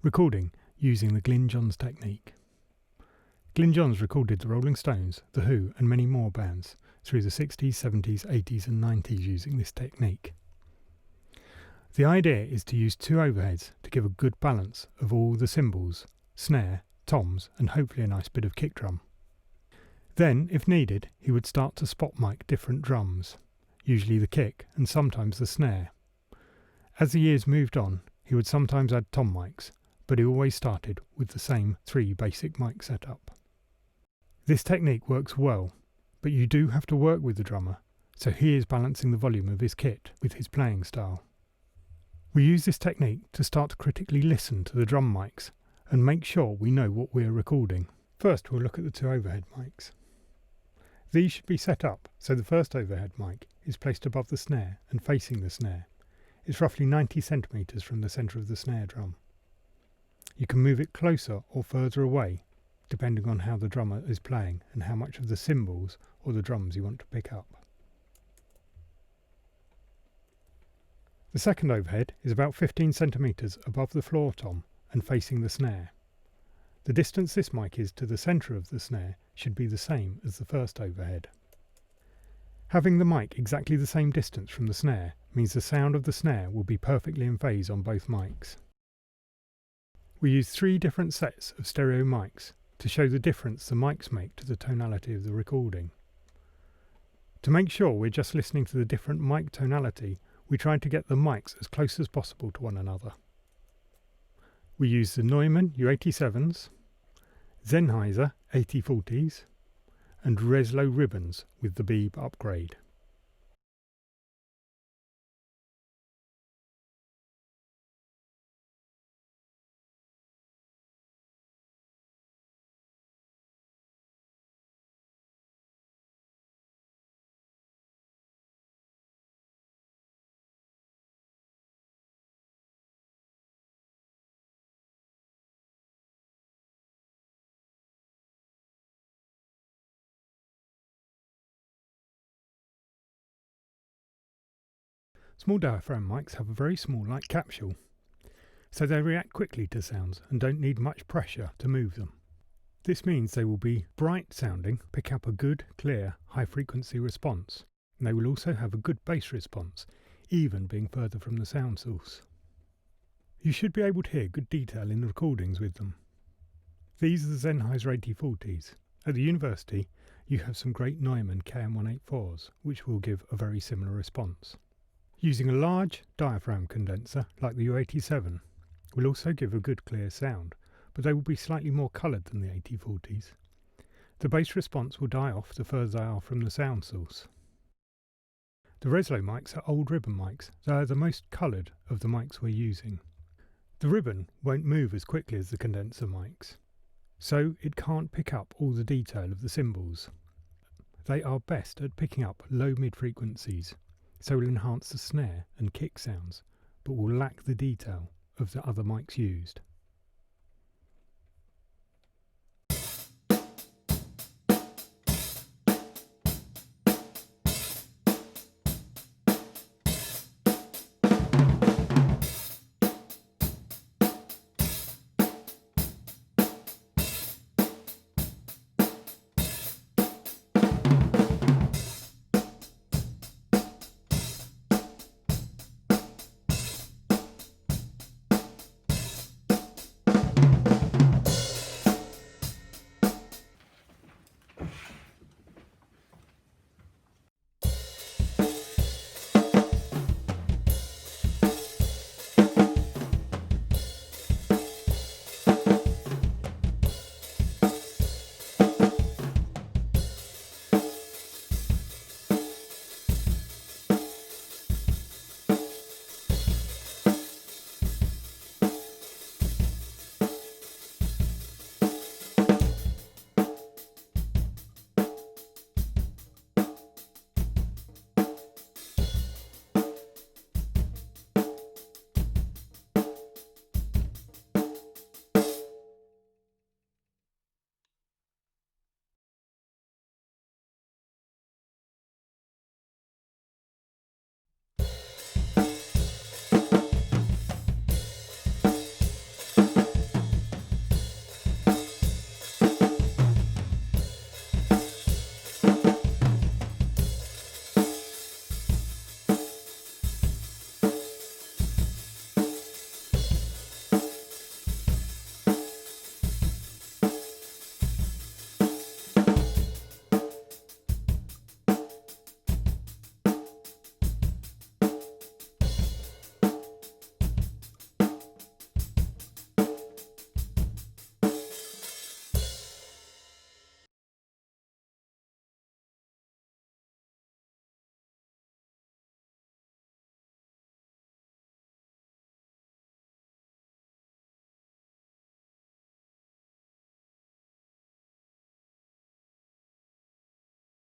Recording using the Glyn Johns technique. Glyn Johns recorded the Rolling Stones, The Who and many more bands through the 60s, 70s, 80s and 90s using this technique. The idea is to use two overheads to give a good balance of all the cymbals, snare, toms and hopefully a nice bit of kick drum. Then, if needed, he would start to spot mic different drums, usually the kick and sometimes the snare. As the years moved on, he would sometimes add tom mics, but he always started with the same three basic mic setup. This technique works well, but you do have to work with the drummer, so he is balancing the volume of his kit with his playing style. We use this technique to start to critically listen to the drum mics and make sure we know what we are recording. First, we'll look at the two overhead mics. These should be set up so the first overhead mic is placed above the snare and facing the snare. It's roughly 90 centimeters from the centre of the snare drum. You can move it closer or further away, depending on how the drummer is playing and how much of the cymbals or the drums you want to pick up. The second overhead is about 15 centimeters above the floor tom and facing the snare. The distance this mic is to the centre of the snare should be the same as the first overhead. Having the mic exactly the same distance from the snare means the sound of the snare will be perfectly in phase on both mics. We use three different sets of stereo mics to show the difference the mics make to the tonality of the recording. To make sure we're just listening to the different mic tonality, we try to get the mics as close as possible to one another. We use the Neumann U87s, Sennheiser 8040s and Reslo ribbons with the Beeb upgrade. Small diaphragm mics have a very small light capsule, so they react quickly to sounds and don't need much pressure to move them. This means they will be bright sounding, pick up a good, clear, high frequency response, and they will also have a good bass response, even being further from the sound source. You should be able to hear good detail in the recordings with them. These are the Sennheiser 8040s. At the university, you have some great Neumann KM184s, which will give a very similar response. Using a large diaphragm condenser like the U87 will also give a good clear sound, but they will be slightly more coloured than the 8040s. The bass response will die off the further they are from the sound source. The Reslo mics are old ribbon mics. They are the most coloured of the mics we're using. The ribbon won't move as quickly as the condenser mics, so it can't pick up all the detail of the cymbals. They are best at picking up low mid frequencies, so will enhance the snare and kick sounds, but will lack the detail of the other mics used.